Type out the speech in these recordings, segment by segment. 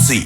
GMC.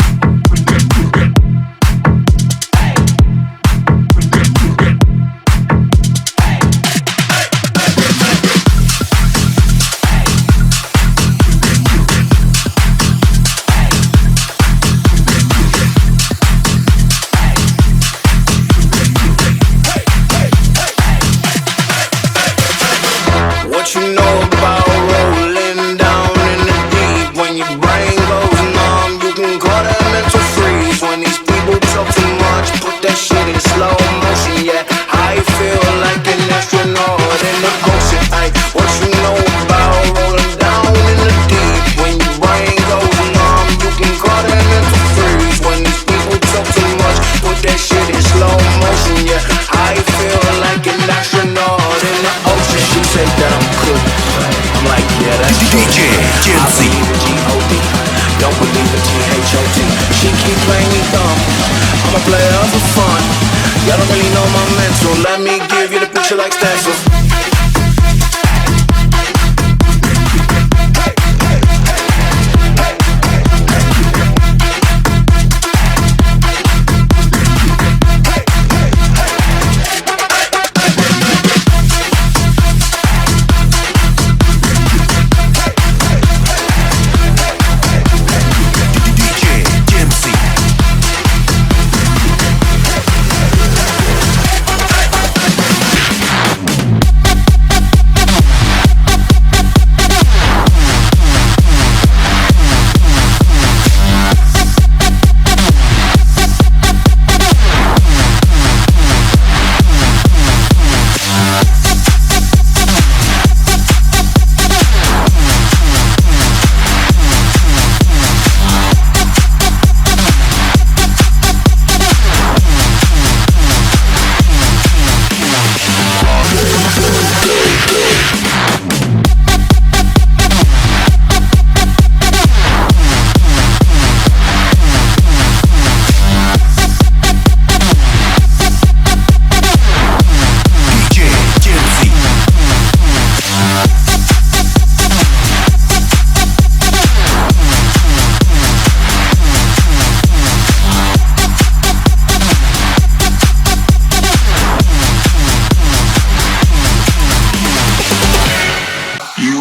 What you know about rolling down in the deep? When your brain goes numb, you can call that mental freeze. When these people talk too much, put that shit in slow motion. Yeah, I feel like an astronaut in the ocean. Ay, what you know about rolling down in the deep? When your brain goes numb, you can call that mental freeze. When these people talk too much, put that shit in slow motion. Yeah, I feel like an astronaut in the ocean. She say that I'm cool. I'm like, yeah, that's DJ GMC. I believe in G-O-D. Don't believe in T-H-O-T. She keep playing me dumb. I'm a player for fun. Y'all don't really know my mental. Let me give you the picture like stencils.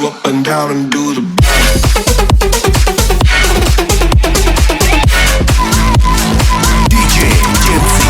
Up and down and do the DJ GMC.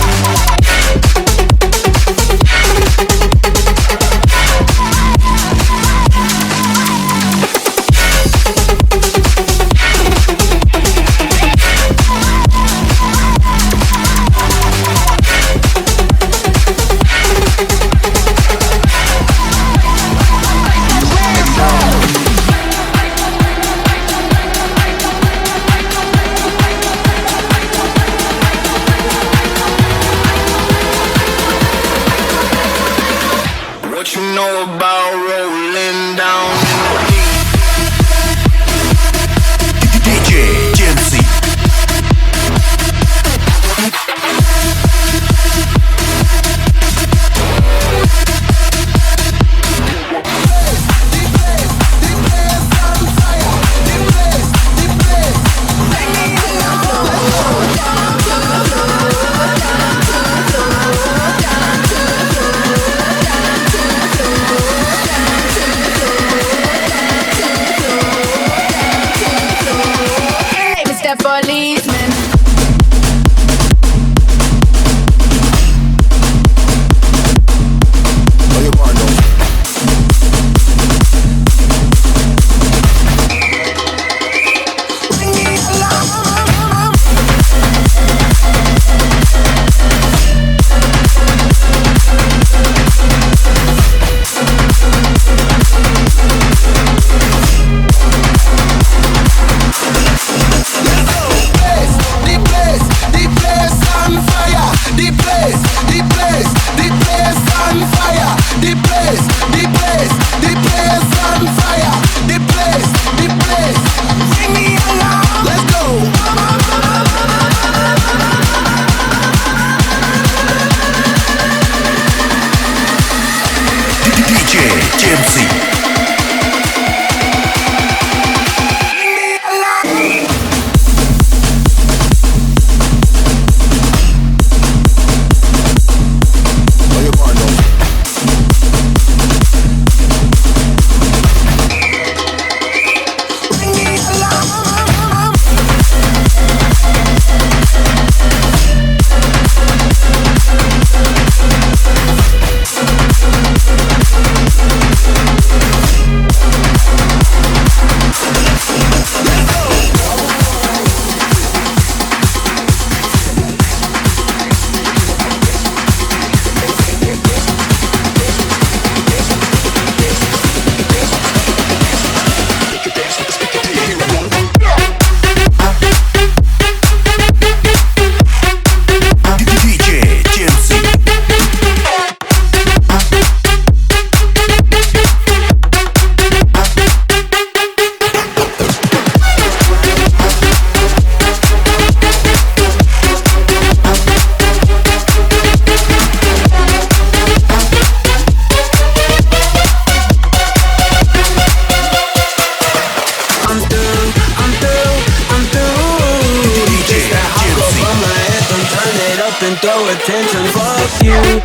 and throw attention. Fuck you.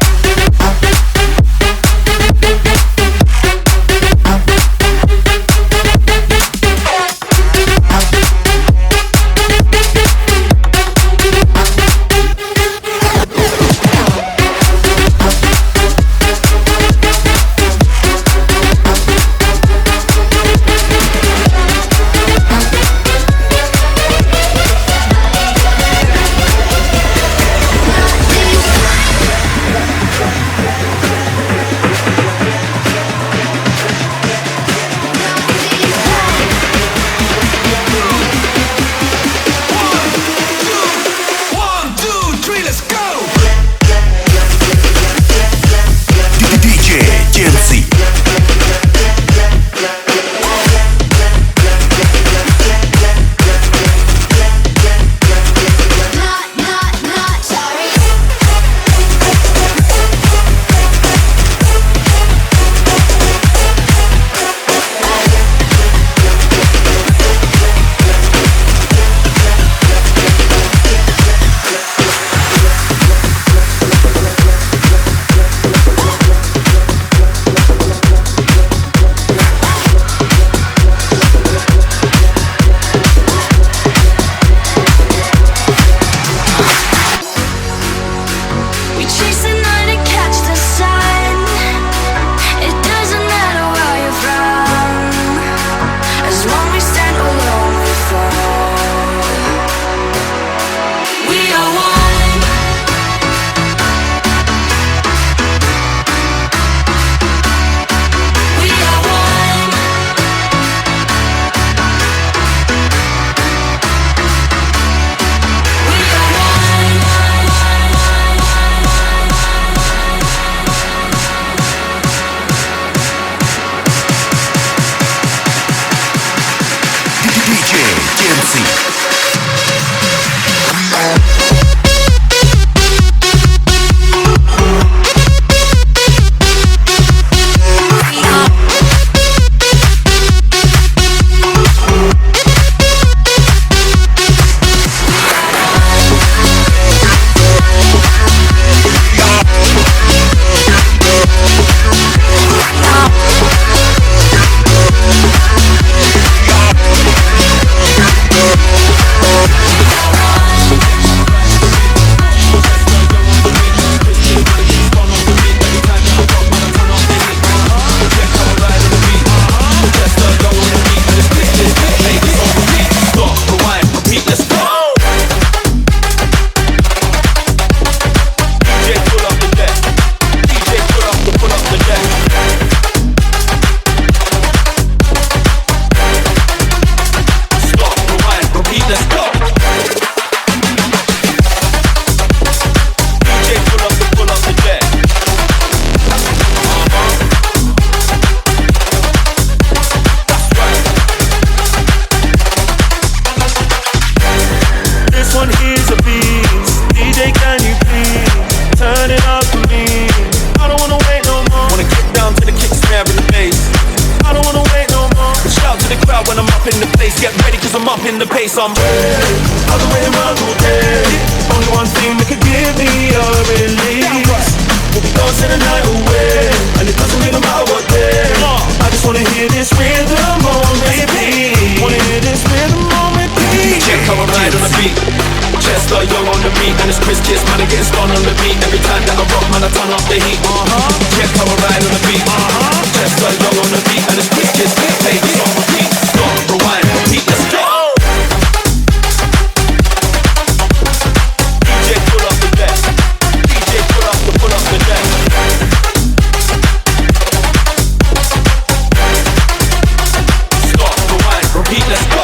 in the pace, I'm all the way around all day. Only one thing that could give me a release. We'll be dancing the night away, and it doesn't really matter what day. I just wanna hear this rhythm on repeat. Wanna hear this rhythm on repeat. Check how I ride on the beat. Chester, you're on the beat, and it's Chris Kiss, man, I get spun on the beat. Every time that I rock, man, I turn up the heat. Check how I ride on the beat. Chester, you're on the beat, and it's Chris Kiss, play this on repeat. Stop, rewind, repeat, let's go. DJ, pull up the deck. DJ, pull up the deck. Stop, rewind, repeat, let's go.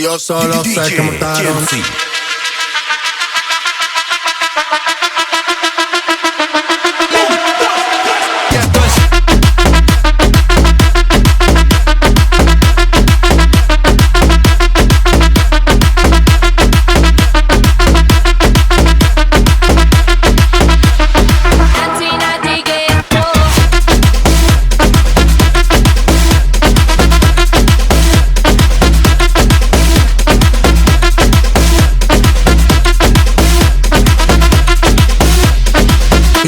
Yo solo sé que mataron. Jensi.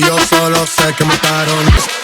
Yo solo sé que mataron.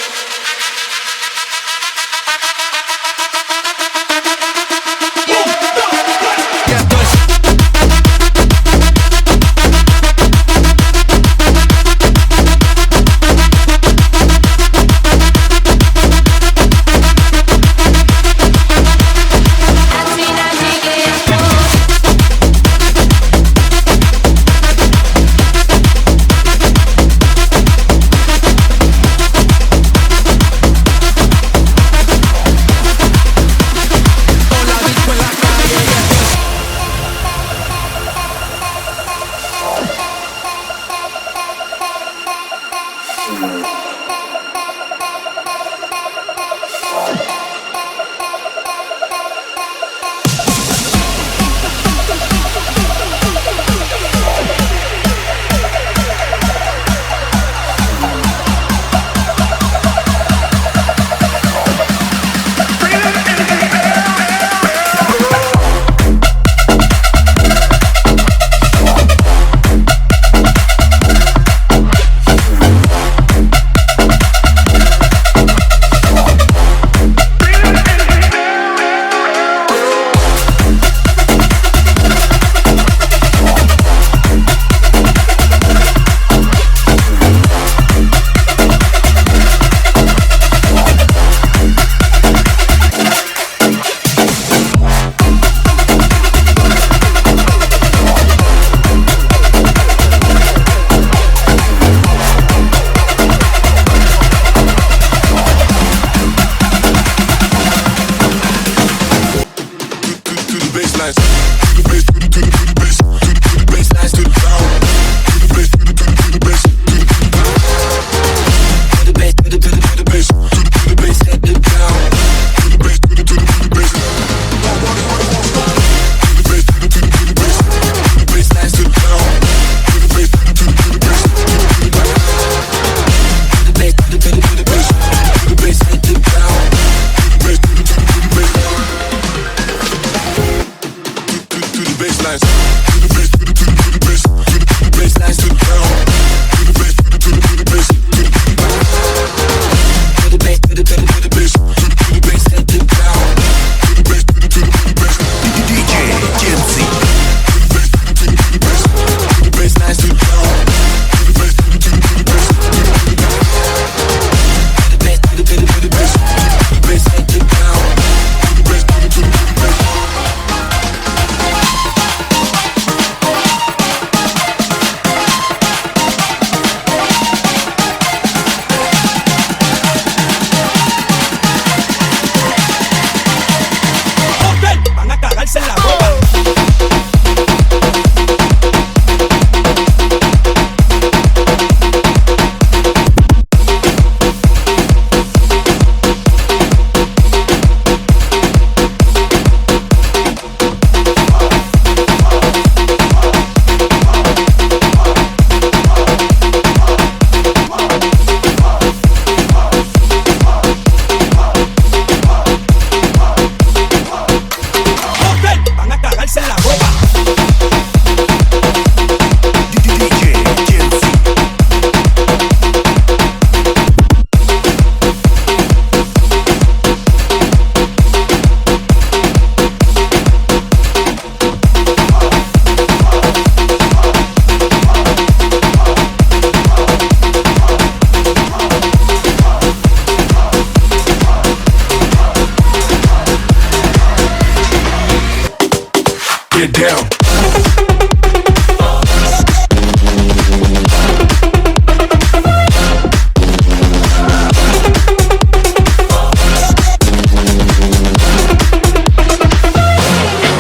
Get down.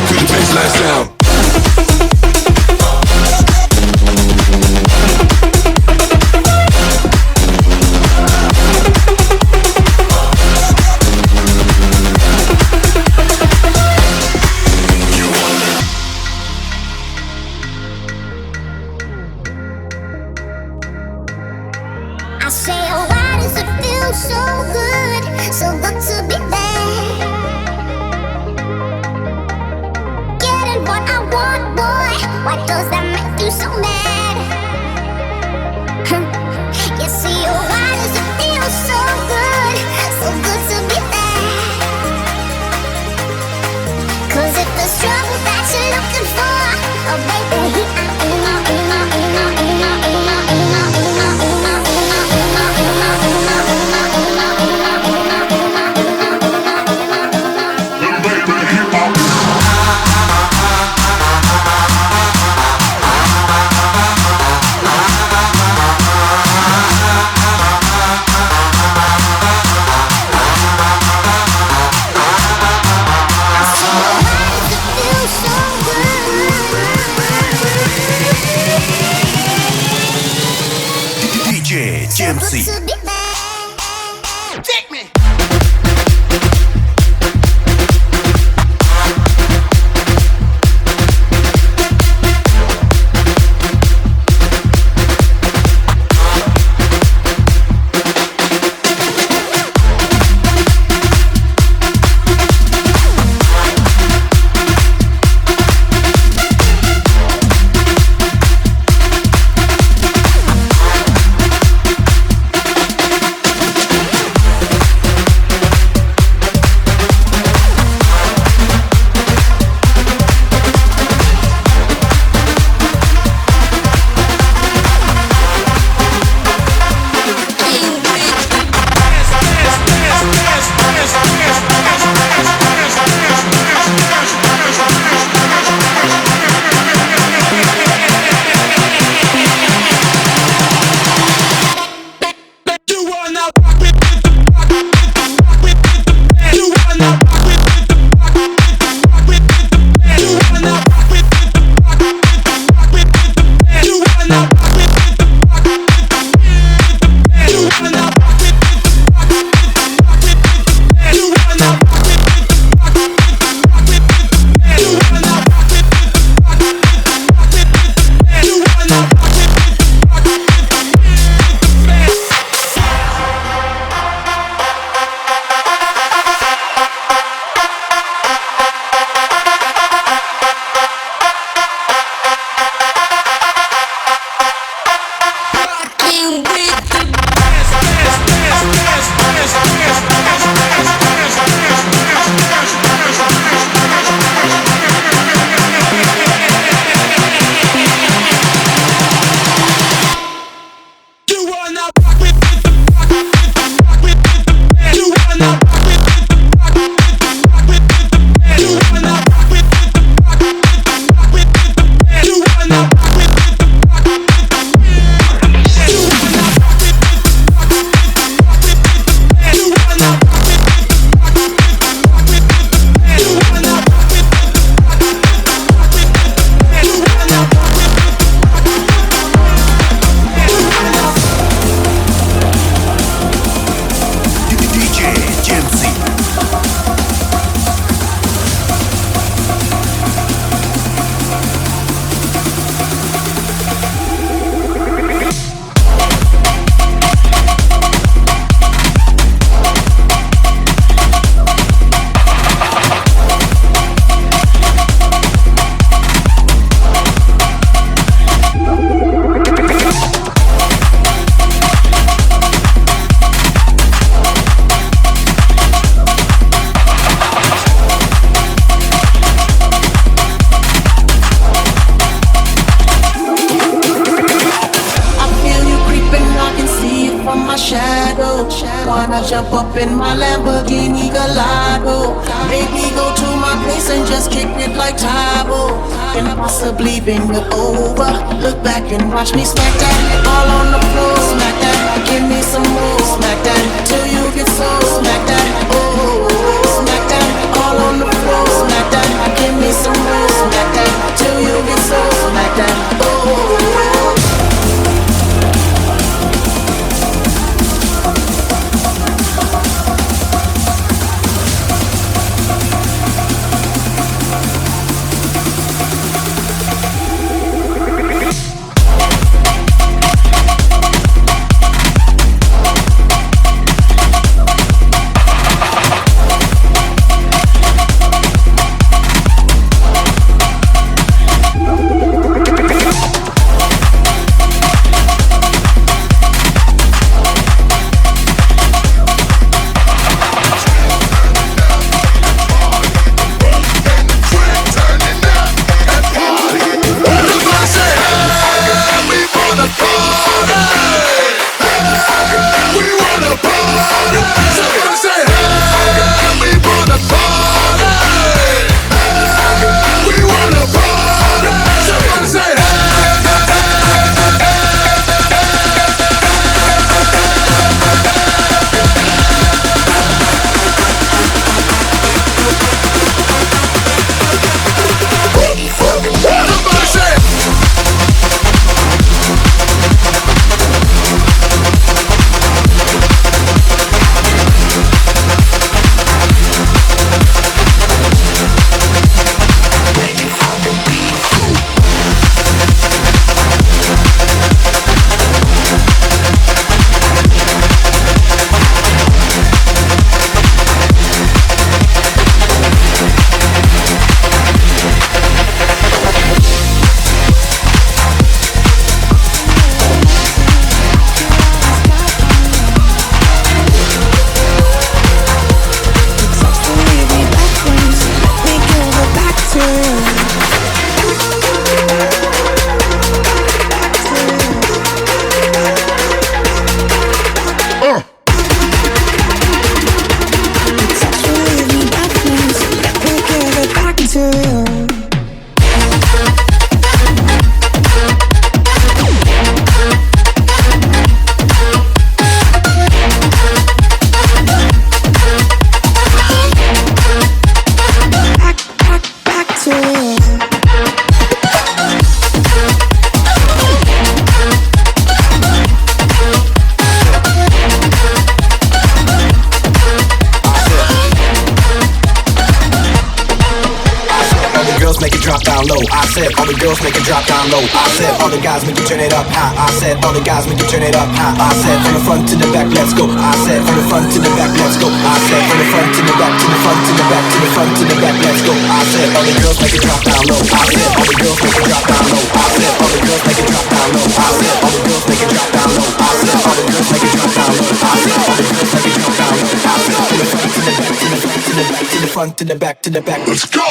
To the bass. Last down. I say, oh, why does it feel so good to be there? Getting what I want, boy. Why does that make you so mad? You see, oh, why does it feel so good to be there? 'Cause if the struggle that you're looking for, oh baby, DJ GMC. Take me. Wanna jump up in my Lamborghini Gallardo? Maybe go to my place and just kick it like Tybo. Impossibly bend you over. Look back and watch me smack that all on the floor. Smack that, give me some more. Smack that till you get so. Smack that, oh, smack that all on the floor. Smack that, give me some more. I said all the girls make it drop down low. I said all the guys make you turn it up high. I said all the guys make you turn it up high. I said from the front to the back, let's go. I said from the front to the back, let's go. I said from the front to the back, to the front to the back, to the front to the back, let's go. I said all the girls make it drop down low. I said all the girls make it drop down low. I said all the girls make it drop down low. I said all the girls make it drop down low. I said all the girls make it drop down low. I said all the girls make it drop down low. I said to the front to the back, to the front to the back, to the front to the back, to the back. Let's go.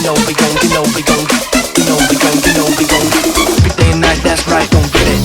know we gon', you know we gon', you know we gon', you know we gon'. Every day and night, that's right, gon' get it.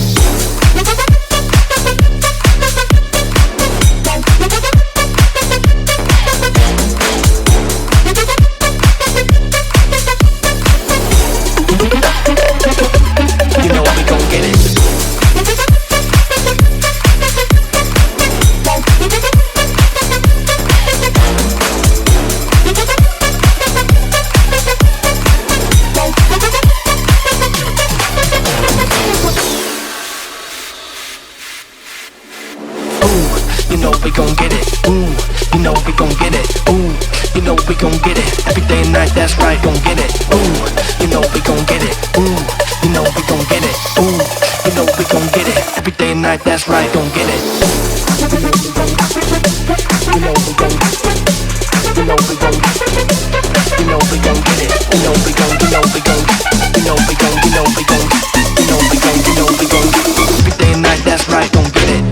You know we gon' get it. You know we gon' get it. Ooh, you know we gon' get it. Ooh, you know we gon' get it. Every day and night, that's right, gon' get it. Ooh, you know we gon' get it. Ooh, you know we gon' get it. Ooh, you know we gon' get it. Every day and night, that's right, gon' get it. You know we gon' you know we gon' you know we gon' get it. You know we gon' you know we gon' you know we gon' you know we gon' you know we gon' you know we gon' every day and night, that's right, gon' get it.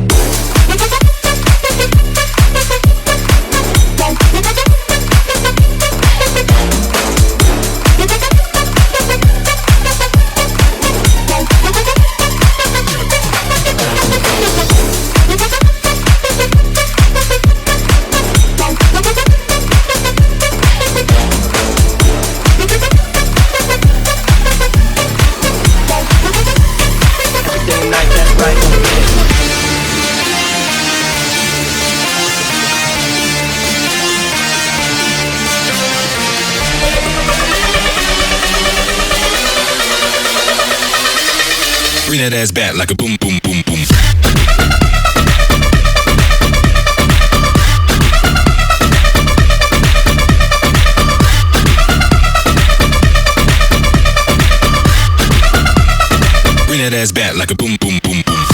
Bring that ass back like a boom, boom, boom, boom. Bring that ass back like a boom, boom, boom, boom.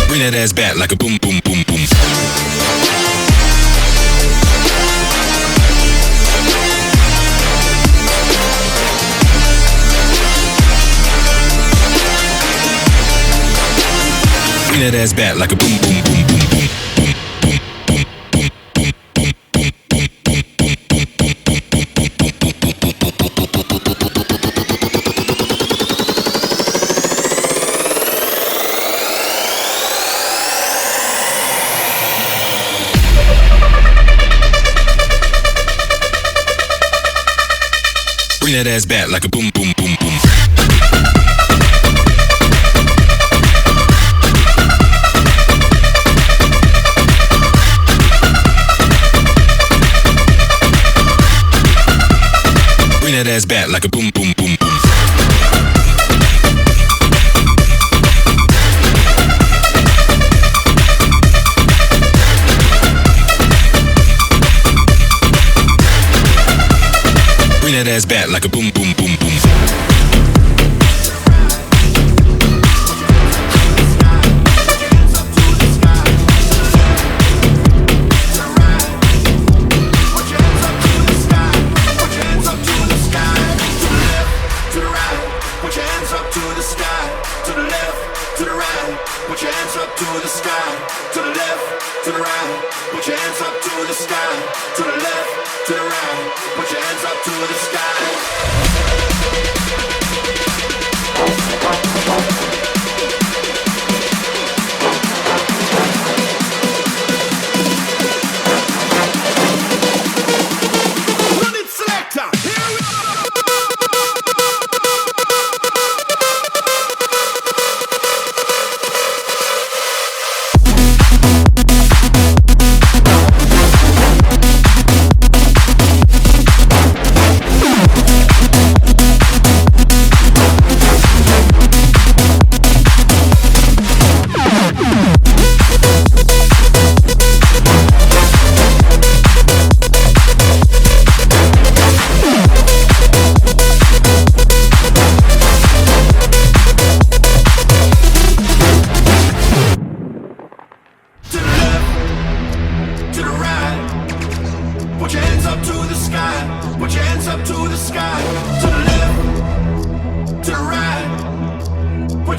Bring that ass back like a boom, boom, boom, boom. Bring that ass back like a boom, boom, boom, boom, boom. Bring that ass back like a boom, boom, boom, boom. Bring that ass back like a boom, boom, boom, boom. Bring that ass back like a boom, boom, boom, boom.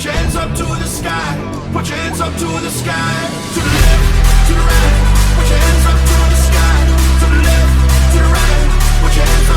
Put your hands up to the sky. Put your hands up to the sky. To the left, to the right. Put your hands up to the sky. To the left, to the right. Put your hands